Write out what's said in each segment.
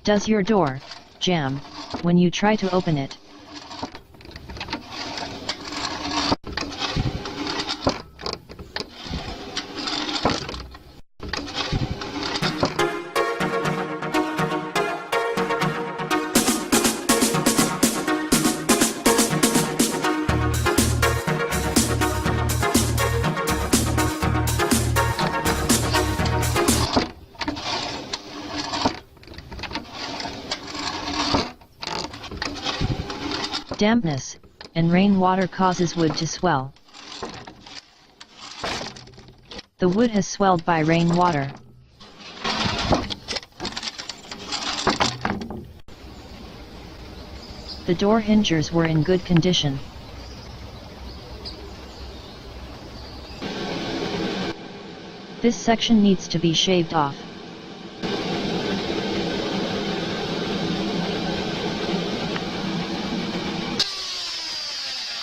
Does your door jam when you try to open it? Dampness and rainwater causes wood to swell. The wood has swelled by rainwater. The door hinges were in good condition. This section needs to be shaved off.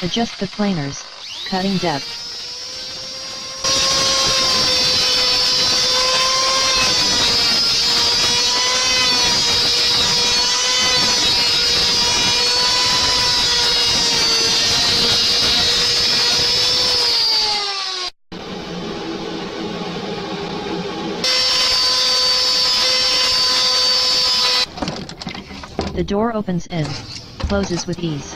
Adjust the planers, cutting depth. The door opens in, closes with ease.